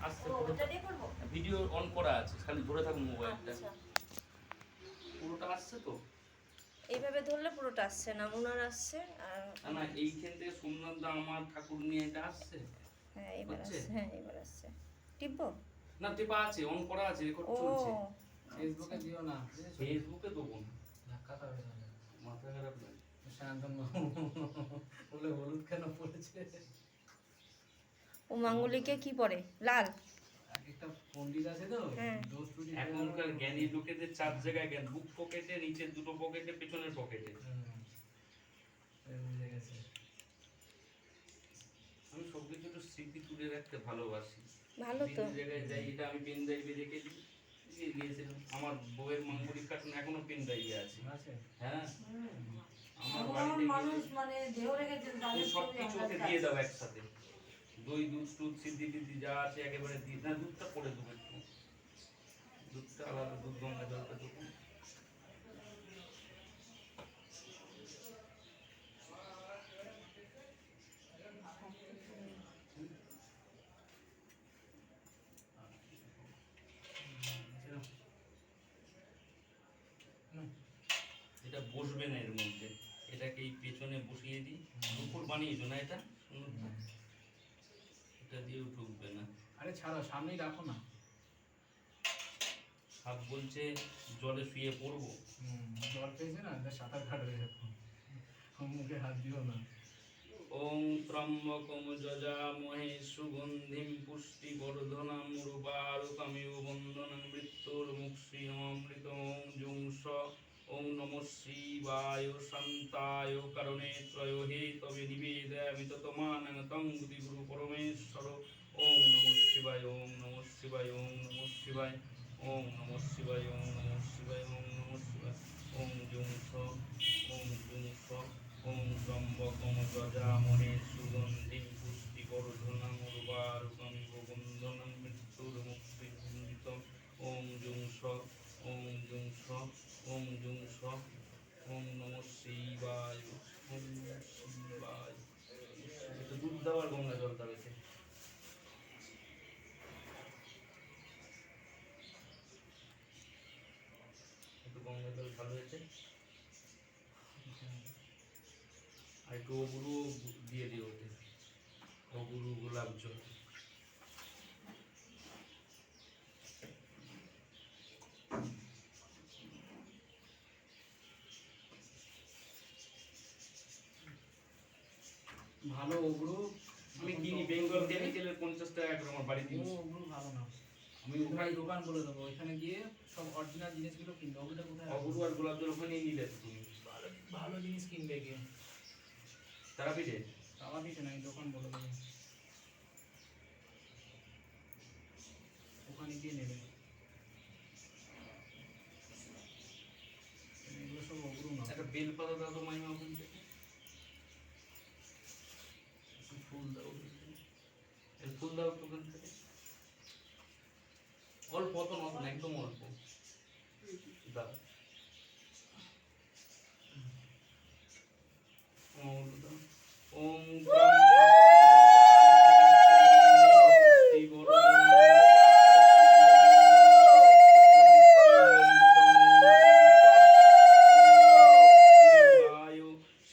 আসছে ওটা দিয়ে করব? ভিডিও অন করা আছে, খালি ধরে থাকুন মোবাইলটা। আচ্ছা। পুরোটা আসছে তো? এইভাবে ধরলে পুরোটা আসছে না, উনার আসছে আর না না, এইখান থেকে সোমনাথ দা আমার ঠাকুর নিয়ে এটা আসছে। হ্যাঁ এবার হচ্ছে? আসছে, হ্যাঁ এবার আসছে। টিপবো? না, টেপা আছে, অন করা আছে, রেকর্ড ও চলছে। ফেসবুকে দিও না, ফেসবুকে দেবো না, ধাক্কা খাবে তাহলে। মাথা খারাপ লাগে। শান্তনু বলে হলুদ কেন পড়েছে? ও মাঙ্গলিকে কি পরে? লাল? এক একটা পণ্ডিত আছে তো, হ্যাঁ। দোষ ত্রুটি এখনকার জ্ঞানী লোকেদের 4 জায়গায় জ্ঞান, বুক পকেটে, নিচের দুটো পকেটে, পেছনের পকেটে। বুঝে গেছে। আমি সবকিছু একটু স্মৃতি তুলে রাখতে ভালোবাসি। ভালো তো। বিভিন্ন জায়গায় যাই, এটা আমি পেন ড্রাইভে রেখে দিই, দিয়ে গিয়েছিলাম। আমার বউয়ের মাঙ্গলিক কার্টুন এখনো পেন ড্রাইভে আছে। আছে? হ্যাঁ, আমার এমন বাড়িতে মানুষ গেলে মানে দেহ রেখেছেন ওই তাদের সব ছবি কিছু আমার ওকে কাছে দিয়ে আছে। দাও একসাথে। দই, দুধ, টুধ, সিদ্ধি টিদ্ধি যা আছে একেবারে দিয়ে, না দুধটা পরে দেবো একটু, দুধটা আলাদা, দুধ গঙ্গা জলটা দেবো। এটা বসবে না এর মধ্যে, এটাকে এই পেছনে বসিয়ে দিই। দুপুর বানিয়েছো না এটা? এটা দিয়েও ঢুকবে না। আরে ছাড়ো, সামনেই রাখো না। সাপ বলছে জলে শুয়ে পড়বো। জল পেয়েছে না, সাঁতার কাটবে এখন। মুখে হাত দিও না। ওং ত্রম্বকম যজামহে সুগন্ধিম পুষ্টিবর্ধনম উর্বারুকমিব বন্ধনং মৃত্যুর্মুক্ষীয়মৃতং জুংস। ওং নমঃ শিবায় শান্তায় কারণে ত্রয় হে তবে নিবেদয়ামি ততমানং তং গুরু পরমেশ্বর। ওং নমঃ শিবায়, ওং নমঃ শিবায়, ওং নমঃ শিবায়, ওং নমঃ শিবায়, ওং নমঃ শিবায়, ওং নমঃ শিবায়। ওং জুংস, ওং জুংস। ওং ত্রম্বকম যজামহে সুগন্ধিম পুষ্টিবর্ধনং উর্বারুকমিব বন্ধনং মৃত্যুর্মুক্ষীয়মৃতং। ওং জুংস, ওং জুংস, ওং জুংস। ওং নমঃ শিবায়, ওং নমঃ শিবায়। একটু দুধ দাও আর গঙ্গা জল দাও এতে। একটু গঙ্গা জল ভালো হয়েছে। আর একটু অগুরু দিয়ে দিও ওতে, অগুরু গোলাপ জল। ভালো ওগুলো আমি কিনি বেঙ্গল কেমিক্যালের 50 টাকা করে, আমার বাড়িতে ও ওগুলো ভালো না। আমি ওখানে ওখানে দোকান বলে দেবো, ওইখানে গিয়ে সব অরিজিনাল জিনিসগুলো কিনবে। ওগুলো কোথায় রাখবো? অগুরু আর গোলাপ জল ওখানেই নিলে তো তুমি ভালো ভালো জিনিস কিনবে গিয়ে। তারাপীঠে। আমার দিতে নাই, দোকান বলে দেবো, ওখানে গিয়ে নেবে। এগুলো সব ওগুলো না। একটা বেল পাতা দাও তো মাইমা ওখান থেকে, একটু ফুল দাও ওখান থেকে। এই ফুল দাও একটু ওখান থেকে, অল্প, অত নতুন একদম অল্প দাও। ওম দাও। ওম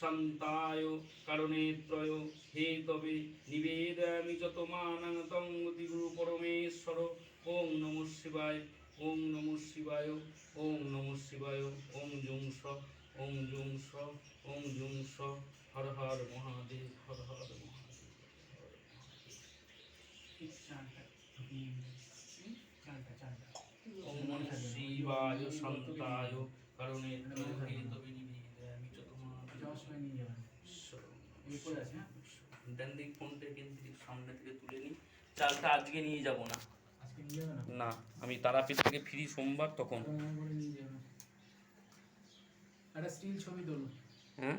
শান্তায় কারণে ত্রয় হে তবে নিবেদয়ামি যত মানং তং গুরু পরমেশ্বর। ওং নমঃ শিবায়, ওং নমঃ শিবায়, ওং নমঃ শিবায়। ওং জুংস, ওং জুংস, ওং জুংস। হর হর মহাদেব, হর হর মহাদেব, হর হর মহাদেব। চারটা। ওং নমঃ শিবায় শান্তায় কারণে ত্রয় হে তবে নিবেদয়ামি যত মানং। যাওয়ার সময় নিয়ে যাবেন। এই করে আছে, হ্যাঁ? ডান দিক ফোনটা কিন্তু সামনে থেকে তুলে নিই। চালটা আজকে নিয়ে যাব না। আজকে নিয়ে যাবে না? না, আমি তারাপীঠ থেকে ফ্রি সোমবার, তখন। মনে করে নিয়ে যাবে। একটা স্টিল ছবি তুলুন। হ্যাঁ।